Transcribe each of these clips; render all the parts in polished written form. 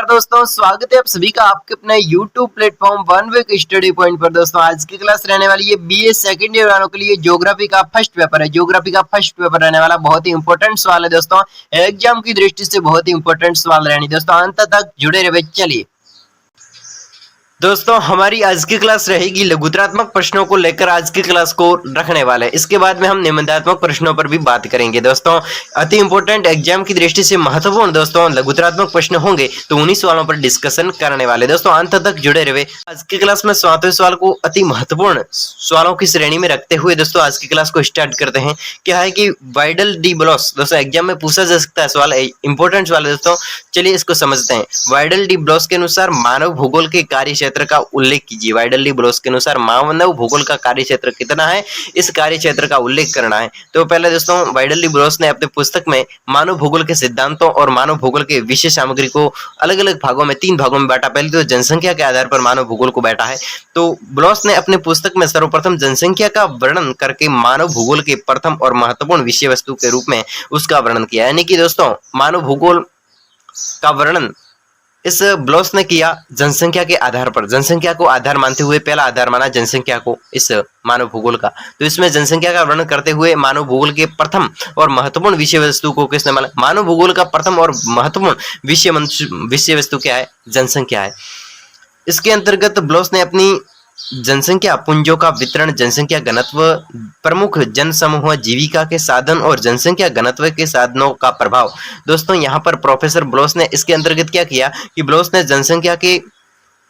नमस्कार दोस्तों, स्वागत है आप सभी का आपके अपने YouTube platform one week study point पर। दोस्तों आज की क्लास रहने वाली है बीए सेकंड ईयर वालों के लिए ज्योग्राफी का फर्स्ट पेपर है। ज्योग्राफी का फर्स्ट पेपर रहने वाला बहुत ही इंपॉर्टेंट सवाल है दोस्तों, एग्जाम की दृष्टि से बहुत ही इंपॉर्टेंट सवाल रहने दोस्तों, अंत तक जुड़े रहे। चलिए दोस्तों हमारी आज की क्लास रहेगी लघुत्रात्मक प्रश्नों को लेकर आज की क्लास को रखने वाले। इसके बाद में हम निबंधात्मक प्रश्नों पर भी बात करेंगे। दोस्तों अति इंपॉर्टेंट एग्जाम की दृष्टि से महत्वपूर्ण दोस्तों लघुत्रात्मक प्रश्न होंगे, तो उन्हीं सवालों पर डिस्कशन करने वाले। दोस्तों अंत तक जुड़े रहे। आज की क्लास में 7वें सवाल को अति महत्वपूर्ण सवालों की श्रेणी में रखते हुए दोस्तों आज की क्लास को स्टार्ट करते हैं। क्या है कि वाइडल डी ब्लॉस दोस्तों एग्जाम में पूछा जा सकता है सवाल, इंपॉर्टेंट सवाल है दोस्तों। चलिए इसको समझते हैं। वाइडल डी ब्लॉस के अनुसार मानव भूगोल के कार्य क्षेत्र का उल्लेख कीजिए। वाइडल डी ब्लॉस के अनुसार मानव भूगोल का कार्य क्षेत्र कितना है, इस कार्य क्षेत्र का उल्लेख करना है। तो पहले दोस्तों वाइडल डी ब्लॉस ने अपने पुस्तक में मानव भूगोल के सिद्धांतों और मानव भूगोल के विषय सामग्री को अलग अलग भागों में 3 भागों में बांटा। पहले तो जनसंख्या के आधार पर मानव भूगोल को बांटा है। तो ब्लॉस ने अपने पुस्तक में सर्वप्रथम जनसंख्या का वर्णन करके मानव भूगोल के प्रथम और महत्वपूर्ण विषय वस्तु के रूप में उसका वर्णन किया। यानी कि दोस्तों मानव भूगोल का वर्णन इस ब्लॉस ने किया जनसंख्या के आधार पर। जनसंख्या को आधार मानते हुए पहला आधार माना जनसंख्या को इस मानव भूगोल का। तो इसमें जनसंख्या का वर्णन करते हुए मानव भूगोल के प्रथम और महत्वपूर्ण विषय वस्तु को किसने माना? मानव भूगोल का प्रथम और महत्वपूर्ण विषय वस्तु क्या है? जनसंख्या है। इसके अंतर्गत ब्लॉस ने अपनी जनसंख्या पुंजों का वितरण, जनसंख्या घनत्व, प्रमुख जन समूह, जीविका के साधन और जनसंख्या घनत्व के साधनों का प्रभाव। दोस्तों यहाँ पर प्रोफेसर ब्लॉस ने इसके अंतर्गत क्या किया कि ब्लॉस ने जनसंख्या के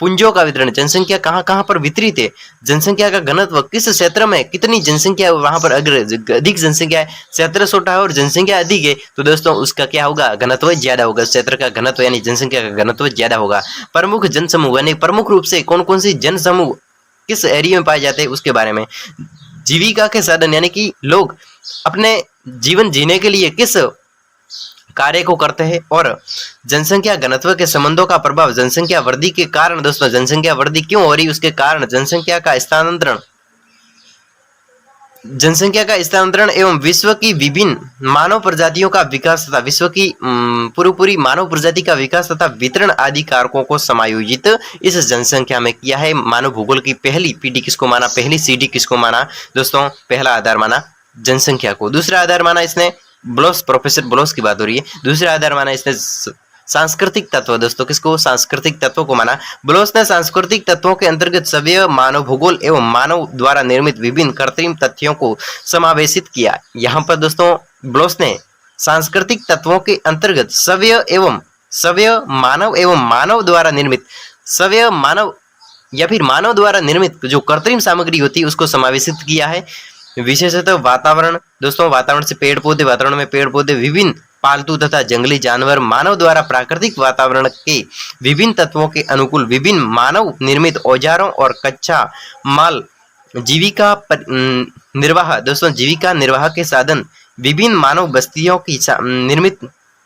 पुंजों का वितरण, जनसंख्या कहाँ पर वितरित है, जनसंख्या का घनत्व किस क्षेत्र में कितनी जनसंख्या है, वहां पर अगर अधिक जनसंख्या है, क्षेत्र छोटा है और जनसंख्या अधिक है, तो दोस्तों उसका क्या होगा? घनत्व ज्यादा होगा। क्षेत्र का घनत्व यानी जनसंख्या का घनत्व ज्यादा होगा। प्रमुख जन समूह यानी प्रमुख रूप से कौन कौन सी जन समूह किस एरिया में पाए जाते हैं उसके बारे में। जीविका के साधन यानी कि लोग अपने जीवन जीने के लिए किस कार्य को करते हैं। और जनसंख्या घनत्व के संबंधों का प्रभाव, जनसंख्या वृद्धि के कारण। दोस्तों जनसंख्या वृद्धि क्यों हो रही है उसके कारण, जनसंख्या का स्थानांतरण, जनसंख्या का स्थानांतरण एवं विश्व की विभिन्न मानव प्रजातियों का विकास तथा विश्व की पूरी मानव प्रजाति का विकास तथा वितरण आदि कारकों को समायोजित इस जनसंख्या में किया है। मानव भूगोल की पहली पीढ़ी किसको माना, पहली सीढ़ी किसको माना? दोस्तों पहला आधार माना जनसंख्या को। दूसरा आधार माना इसने ब्लॉस, प्रोफेसर ब्लॉस की बात हो रही है। दूसरा आधार माना इसने सांस्कृतिक तत्व। दोस्तों किसको? सांस्कृतिक तत्वों को माना। ब्लॉस ने सांस्कृतिक तत्वों के अंतर्गत सभ्य मानव भूगोल एवं मानव द्वारा निर्मित विभिन्न कृत्रिम तथ्यों को समावेशित किया। यहाँ पर दोस्तों ब्लॉस ने सांस्कृतिक तत्वों के अंतर्गत सभ्य मानव एवं मानव द्वारा निर्मित, सभ्य मानव या फिर मानव द्वारा निर्मित जो कृत्रिम सामग्री होती है उसको समावेशित किया है। विशेषतः वातावरण, दोस्तों वातावरण से पेड़ पौधे, वातावरण में पेड़ पौधे, विभिन्न पालतू तथा जंगली जानवर, मानव द्वारा प्राकृतिक वातावरण के विभिन्न तत्वों के अनुकूल विभिन्न मानव निर्मित औजारों और कच्चा माल, जीविका निर्वाह, दोस्तों जीविका निर्वाह के साधन, विभिन्न मानव बस्तियों की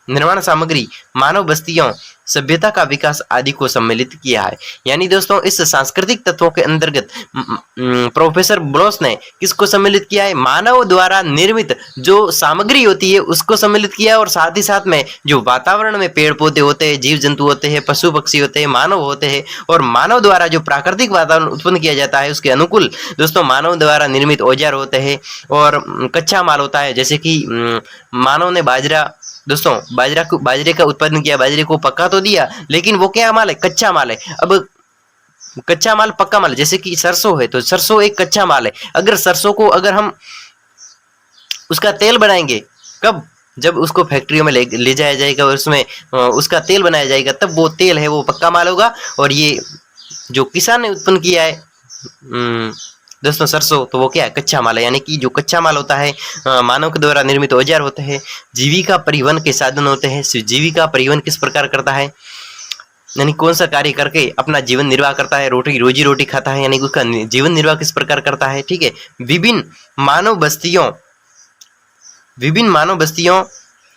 निर्माण सामग्री, मानव बस्तियों, सभ्यता का विकास आदि को सम्मिलित किया है। यानी दोस्तों इस सांस्कृतिक तत्वों के अंतर्गत प्रोफेसर ब्लॉस ने किसको सम्मिलित किया है? मानव द्वारा निर्मित जो सामग्री होती है उसको सम्मिलित किया है। और साथ ही साथ में जो वातावरण में पेड़ पौधे होते हैं, जीव जंतु होते हैं, पशु पक्षी होते हैं, मानव होते हैं, और मानव द्वारा जो प्राकृतिक वातावरण उत्पन्न किया जाता है उसके अनुकूल दोस्तों मानव द्वारा निर्मित औजार होते हैं और कच्चा माल होता है। जैसे कि मानव ने बाजरा, दोस्तों बाजरे का उत्पादन किया, बाजरे को पका तो दिया लेकिन वो क्या माल है? कच्चा माल है। अब कच्चा माल पक्का माल, जैसे कि सरसों है तो सरसों एक कच्चा माल है। अगर सरसों को अगर हम उसका तेल बनाएंगे, कब? जब उसको फैक्ट्रियों में ले जाया जाएगा और उसमें उसका तेल बनाया जाएगा, तब वो तेल है वो पक्का माल होगा। और ये जो किसान ने उत्पन्न किया है दोस्तों सरसों, तो वो क्या है? कच्चा माल है। यानी कि जो कच्चा माल होता है मानव के द्वारा निर्मित औजार होते हैं, जीविका परिवहन के साधन होते हैं। जीविका परिवहन किस प्रकार करता है, यानी कौन सा कार्य करके अपना जीवन निर्वाह करता है, रोजी रोटी खाता है, यानी उसका जीवन निर्वाह किस प्रकार करता है। ठीक है। विभिन्न मानव बस्तियों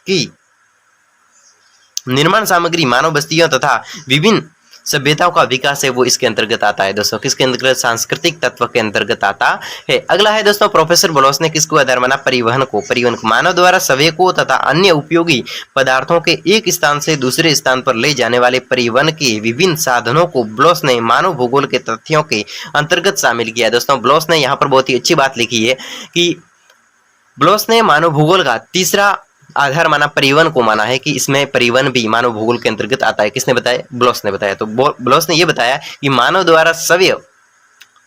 की निर्माण सामग्री, मानव बस्तियों तथा विभिन्न सभ्यताओं का विकास है वो इसके अंतर्गत आता है दोस्तों। किसके अंतर्गत? सांस्कृतिक तत्व के अंतर्गत आता है। अगला है दोस्तों, प्रोफेसर ब्लोस ने किसको आधार माना? परिवहन को। परिवहन को मानव द्वारा सवेको तथा अन्य उपयोगी पदार्थों के एक स्थान से दूसरे स्थान पर ले जाने वाले परिवहन के विभिन्न साधनों को ब्लोस ने मानव भूगोल के तथ्यों के अंतर्गत शामिल किया। दोस्तों ब्लोस ने यहाँ पर बहुत ही अच्छी बात लिखी है कि ब्लोस ने मानव भूगोल का तीसरा आधार माना परिवहन को माना है कि इसमें परिवहन भी मानव भूगोल के अंतर्गत आता है। किसने बताया? ब्लोस ने बताया। तो ब्लोस ने यह बताया कि मानव द्वारा सव्य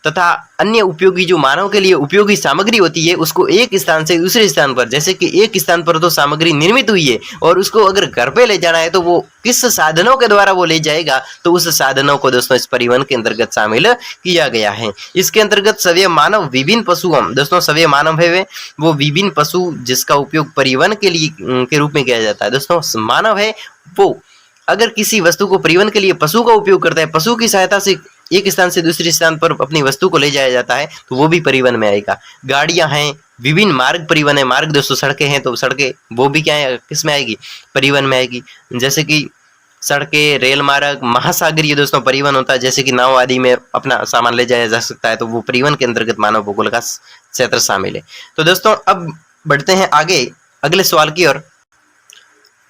तथा अन्य उपयोगी जो मानव के लिए उपयोगी सामग्री होती है उसको एक स्थान से दूसरे स्थान पर, जैसे कि एक स्थान पर तो सामग्री निर्मित हुई है और उसको अगर घर पे ले जाना है तो वो किस साधनों के द्वारा वो ले जाएगा, तो उस साधनों को दोस्तों इस परिवहन के अंतर्गत शामिल किया गया है। इसके अंतर्गत सव्य मानव विभिन्न पशु, दोस्तों सव्य मानव है वो विभिन्न पशु जिसका उपयोग परिवहन के लिए के रूप में किया जाता है। दोस्तों मानव है वो अगर किसी वस्तु को परिवहन के लिए पशु का उपयोग करता है, पशु की सहायता से एक स्थान से दूसरे स्थान पर अपनी वस्तु को ले जाया जाता है, तो वो भी परिवहन में आएगा। गाड़ियां हैं, विभिन्न मार्ग परिवहन है, मार्ग दोस्तों सड़कें हैं तो सड़कें वो भी क्या है, किस में आएगी? परिवहन में आएगी। जैसे कि सड़कें, रेल मार्ग, महासागरीय दोस्तों परिवहन होता है, जैसे कि नाव आदि में अपना सामान ले जाया जा सकता है, तो वो परिवहन के अंतर्गत मानव भूगोल का क्षेत्र शामिल है। तो दोस्तों अब बढ़ते हैं आगे अगले सवाल की ओर।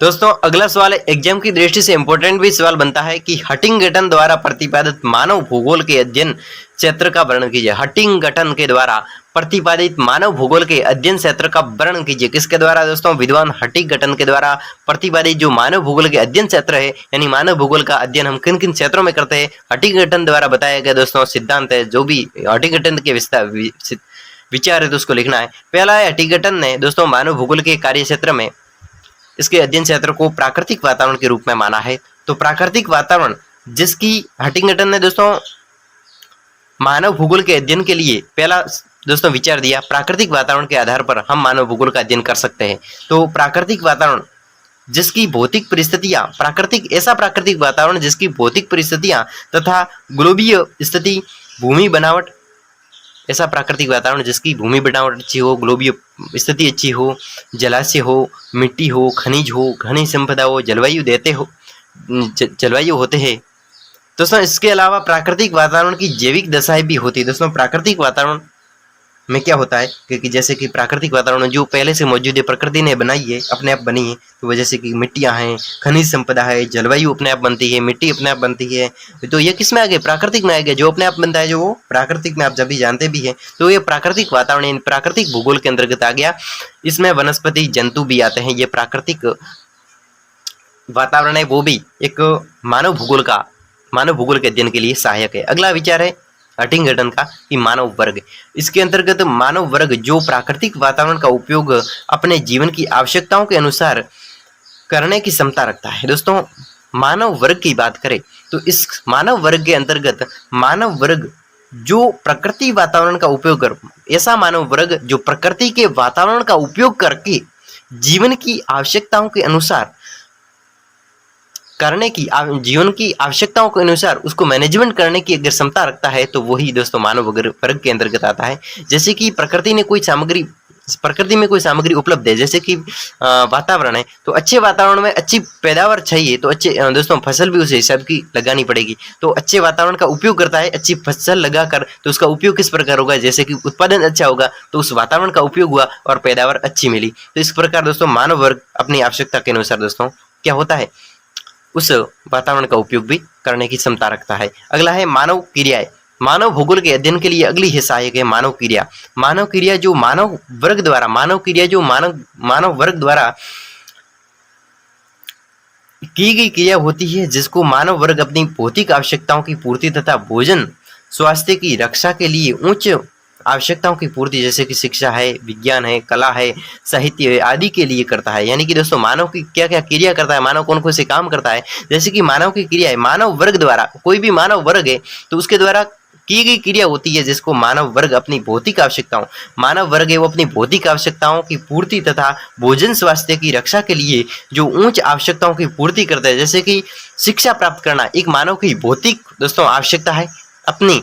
दोस्तों अगला सवाल है, एग्जाम की दृष्टि से इंपॉर्टेंट भी सवाल बनता है कि हटिंगटन द्वारा प्रतिपादित मानव भूगोल के अध्ययन क्षेत्र का वर्णन कीजिए। हटिंगटन के द्वारा प्रतिपादित मानव भूगोल के अध्ययन क्षेत्र का वर्णन कीजिए। किसके द्वारा? दोस्तों विद्वान हटिंगटन के द्वारा प्रतिपादित जो मानव भूगोल के अध्ययन क्षेत्र है, यानी मानव भूगोल का अध्ययन हम किन किन क्षेत्रों में करते हैं, हटिंगटन द्वारा बताया गया दोस्तों सिद्धांत है। जो भी हटिंगटन के विचार है तो उसको लिखना है। पहला है, हटिंगटन ने दोस्तों मानव भूगोल के कार्य क्षेत्र में इसके अध्ययन क्षेत्र को प्राकृतिक वातावरण के रूप में माना है। तो प्राकृतिक वातावरण जिसकी हटिंगटन ने दोस्तों मानव भूगोल के अध्ययन के लिए पहला दोस्तों विचार दिया, प्राकृतिक वातावरण के आधार पर हम मानव भूगोल का अध्ययन कर सकते हैं। तो प्राकृतिक वातावरण जिसकी भौतिक परिस्थितियां, प्राकृतिक ऐसा प्राकृतिक वातावरण जिसकी भौतिक परिस्थितियां तथा ग्लोबीय स्थिति, भूमि बनावट, ऐसा प्राकृतिक वातावरण जिसकी भूमि बनावट अच्छी हो, ग्लोबीय स्थिति अच्छी हो, जलाशय हो, मिट्टी हो, खनिज हो, खनिज संपदा हो, जलवायु देते हो, जलवायु होते हैं। दोस्तों इसके अलावा प्राकृतिक वातावरण की जैविक दशाएं भी होती है। दोस्तों प्राकृतिक वातावरण में क्या होता है, क्योंकि जैसे कि प्राकृतिक वातावरण जो पहले से मौजूद है, प्रकृति ने बनाई है, अपने आप बनी है, तो वजह से कि मिट्टियां हैं, खनिज संपदा है, जलवायु अपने आप बनती है, मिट्टी अपने आप बनती है, तो ये किस में आ गए? प्राकृतिक में आ गए। जो अपने आप बनता है जो वो प्राकृतिक में आप जब भी जानते भी है, तो ये प्राकृतिक वातावरण प्राकृतिक भूगोल के अंतर्गत आ गया। इसमें वनस्पति जंतु भी आते हैं। ये प्राकृतिक वातावरण है वो भी एक मानव भूगोल के अध्ययन के लिए सहायक है। अगला विचार है हटिंगटन का कि मानव वर्ग, इसके अंतर्गत मानव वर्ग जो प्राकृतिक वातावरण का उपयोग अपने जीवन की आवश्यकताओं के अनुसार करने की क्षमता रखता है। दोस्तों मानव वर्ग की बात करें तो इस मानव वर्ग के अंतर्गत मानव वर्ग जो प्रकृति वातावरण का उपयोग कर, ऐसा मानव वर्ग जो प्रकृति के वातावरण का उपयोग करके जीवन की आवश्यकताओं के अनुसार करने की, जीवन की आवश्यकताओं के अनुसार उसको मैनेजमेंट करने की अगर क्षमता रखता है तो वही दोस्तों मानव वर्ग के अंतर्गत आता है। जैसे कि प्रकृति में कोई सामग्री उपलब्ध है, जैसे कि वातावरण है, तो अच्छे वातावरण में अच्छी पैदावार चाहिए तो अच्छे दोस्तों फसल भी उस हिसाब की लगानी पड़ेगी। तो अच्छे वातावरण का उपयोग करता है, अच्छी फसल लगाकर, तो उसका उपयोग किस प्रकार होगा? जैसे कि उत्पादन अच्छा होगा तो उस वातावरण का उपयोग हुआ और पैदावार अच्छी मिली। तो इस प्रकार दोस्तों मानव वर्ग अपनी आवश्यकता के अनुसार दोस्तों क्या होता है, उस वातावरण का उपयोग भी करने की क्षमता रखता है। अगला है मानव क्रियाएं। मानव भूगोल के अध्ययन के लिए अगली है सहायक है मानव क्रिया। मानव क्रिया जो मानव वर्ग द्वारा की गई क्रिया होती है, जिसको मानव वर्ग अपनी भौतिक आवश्यकताओं की पूर्ति तथा भोजन, स्वास्थ्य की रक्षा के लिए उच्च आवश्यकताओं की पूर्ति, जैसे कि शिक्षा है, विज्ञान है, कला है, साहित्य है, आदि के लिए करता है। यानी कि दोस्तों मानव की क्या क्या क्रिया करता है, मानव कौन कौन से काम करता है, जैसे कि मानव की क्रिया है, मानव वर्ग द्वारा, कोई भी मानव वर्ग है तो उसके द्वारा की गई क्रिया होती है जिसको मानव वर्ग अपनी भौतिक आवश्यकताओं, मानव वर्ग है वो अपनी भौतिक आवश्यकताओं की पूर्ति तथा भोजन, स्वास्थ्य की रक्षा के लिए जो उच्च आवश्यकताओं की पूर्ति करता है। जैसे कि शिक्षा प्राप्त करना एक मानव की भौतिक दोस्तों आवश्यकता है, अपनी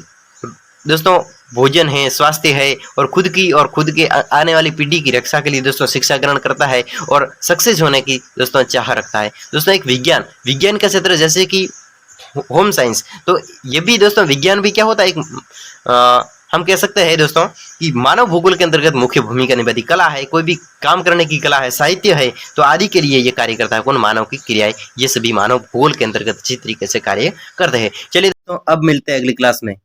दोस्तों भोजन है, स्वास्थ्य है, और खुद के आने वाली पीढ़ी की रक्षा के लिए दोस्तों शिक्षा ग्रहण करता है और सक्सेस होने की दोस्तों चाह रखता है। दोस्तों एक विज्ञान का क्षेत्र, जैसे कि होम साइंस। तो ये भी दोस्तों विज्ञान भी क्या होता है, एक हम कह सकते हैं दोस्तों कि मानव भूगोल के अंतर्गत मुख्य भूमिका निभाती कला है, कोई भी काम करने की कला है, साहित्य है, तो आदि के लिए ये कार्य करता है कौन, मानव की क्रियाएं, ये सभी मानव भूगोल के अंतर्गत अच्छी तरीके से कार्य करते हैं। चलिए दोस्तों अब मिलते हैं अगली क्लास में।